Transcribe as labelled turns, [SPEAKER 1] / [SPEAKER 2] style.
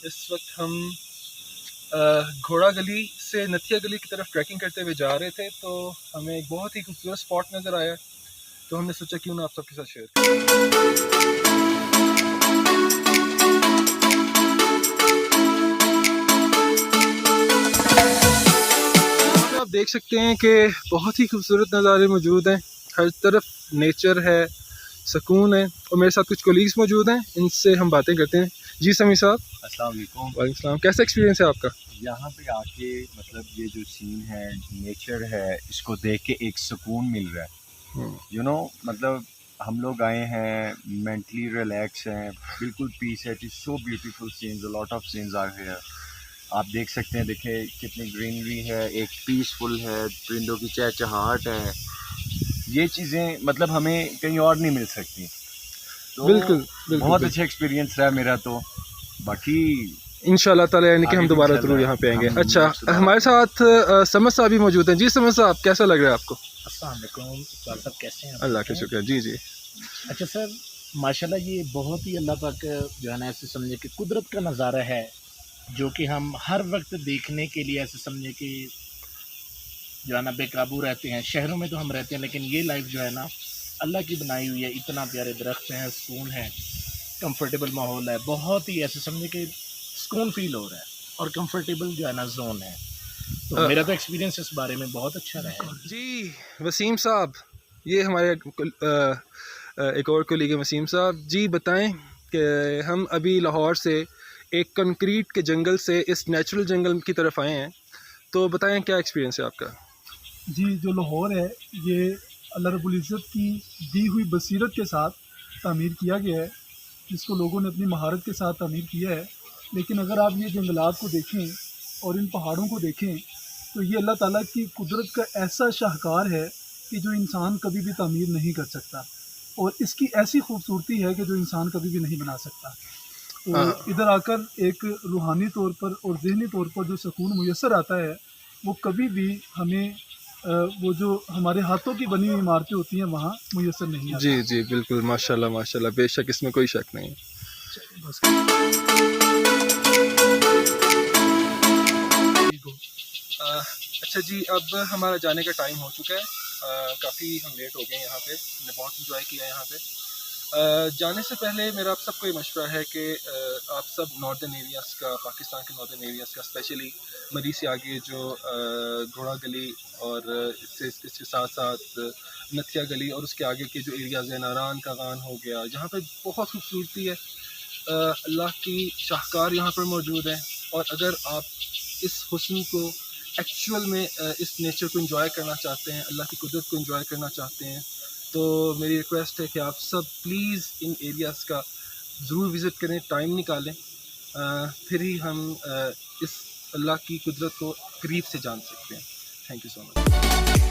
[SPEAKER 1] اس وقت ہم گھوڑا گلی سے نتھیا گلی کی طرف ٹریکنگ کرتے ہوئے جا رہے تھے، تو ہمیں ایک بہت ہی خوبصورت اسپاٹ نظر آیا، تو ہم نے سوچا کیوں نہ آپ سب کے ساتھ شیئر کریں۔ آپ دیکھ سکتے ہیں کہ بہت ہی خوبصورت نظارے موجود ہیں، ہر طرف نیچر ہے، سکون ہے، اور میرے ساتھ کچھ کولیگز موجود ہیں، ان سے ہم باتیں کرتے ہیں۔ جی سمیع صاحب،
[SPEAKER 2] السلام علیکم۔
[SPEAKER 1] وعلیکم السلام، کیسا ایکسپیرینس ہے آپ کا؟
[SPEAKER 2] یہاں پہ آ کے مطلب یہ جو سین ہے، نیچر ہے، اس کو دیکھ کے ایک سکون مل رہا ہے۔ مطلب ہم لوگ آئے ہیں، مینٹلی ریلیکس ہیں، بالکل پیس ہے۔ It is so beautiful scenes, lot of scenes are here. آپ دیکھ سکتے ہیں، دیکھیں کتنی گرینری ہے، ایک پیسفل ہے، پرندوں کی چہچہاہٹ ہے۔ یہ چیزیں مطلب ہمیں کہیں اور نہیں مل سکتی۔ تو
[SPEAKER 1] بالکل
[SPEAKER 2] بہت اچھا ایکسپیرینس رہا میرا، تو باقی
[SPEAKER 1] انشاءاللہ تعالیٰ یعنی کہ ہم دوبارہ ضرور یہاں پہ آئیں گے۔ اچھا، ہمارے ساتھ سمد صاحب بھی موجود ہیں۔ جی سمد صاحب، کیسا لگ رہا ہے آپ کو؟
[SPEAKER 3] السلام علیکم، اقبال صاحب کیسے ہیں؟
[SPEAKER 1] اللہ کا شکر۔ جی جی،
[SPEAKER 3] اچھا سر، ماشاءاللہ یہ بہت ہی اللہ پاک جو ہے نا ایسے سمجھے کہ قدرت کا نظارہ ہے، جو کہ ہم ہر وقت دیکھنے کے لیے ایسے سمجھے کہ جو ہے نا بے قابو رہتے ہیں۔ شہروں میں تو ہم رہتے ہیں، لیکن یہ لائف جو ہے نا اللہ کی بنائی ہوئی ہے۔ اتنا پیارے درخت ہیں، سکون ہے، کمفرٹیبل ماحول ہے، بہت ہی ایسے سمجھے کہ سکون فیل ہو رہا ہے، اور کمفرٹیبل جو ہے نا زون ہے۔ تو میرا تو ایکسپیرینس اس بارے میں بہت اچھا رہا ہے۔
[SPEAKER 1] جی وسیم صاحب، یہ ہمارے ایک اور کولیگ ہے وسیم صاحب۔ جی بتائیں کہ ہم ابھی لاہور سے ایک کنکریٹ کے جنگل سے اس نیچرل جنگل کی طرف آئے ہیں، تو بتائیں کیا ایکسپیرینس ہے آپ کا؟
[SPEAKER 4] جی، جو لاہور ہے یہ اللہ رب العزت کی دی ہوئی بصیرت کے ساتھ تعمیر کیا گیا ہے، جس کو لوگوں نے اپنی مہارت کے ساتھ تعمیر کیا ہے۔ لیکن اگر آپ یہ جنگلات کو دیکھیں اور ان پہاڑوں کو دیکھیں تو یہ اللہ تعالیٰ کی قدرت کا ایسا شاہکار ہے کہ جو انسان کبھی بھی تعمیر نہیں کر سکتا، اور اس کی ایسی خوبصورتی ہے کہ جو انسان کبھی بھی نہیں بنا سکتا۔ تو ادھر آ کر ایک روحانی طور پر اور ذہنی طور پر جو سکون میسر آتا ہے، وہ کبھی بھی ہمیں وہ جو ہمارے ہاتھوں کی بنی ہوئی عمارتیں ہوتی ہیں وہاں میسر نہیں آتی۔
[SPEAKER 1] جی جی بالکل، ماشاءاللہ ماشاءاللہ، بے شک اس میں کوئی شک نہیں۔ اچھا جی، اب ہمارا جانے کا ٹائم ہو چکا ہے، کافی ہم لیٹ ہو گئے ہیں یہاں پہ، ہم نے بہت انجوائے کیا یہاں پہ۔ جانے سے پہلے میرا آپ سب کو یہ مشورہ ہے کہ آپ سب ناردرن ایریاز کا، پاکستان کے ناردرن ایریاز کا، اسپیشلی مری سے آگے جو گھوڑا گلی اور اس کے ساتھ ساتھ نتھیا گلی اور اس کے آگے کے جو ایریاز ہیں، ناران کا غان ہو گیا، جہاں پہ بہت خوبصورتی ہے، اللہ کی شاہکار یہاں پر موجود ہے۔ اور اگر آپ اس حسن کو ایکچوئل میں اس نیچر کو انجوائے کرنا چاہتے ہیں، اللہ کی قدرت کو انجوائے کرنا چاہتے ہیں، تو میری ریکویسٹ ہے کہ آپ سب پلیز ان ایریاز کا ضرور وزٹ کریں، ٹائم نکالیں، پھر ہی ہم اس اللہ کی قدرت کو قریب سے جان سکتے ہیں۔ Thank you so much.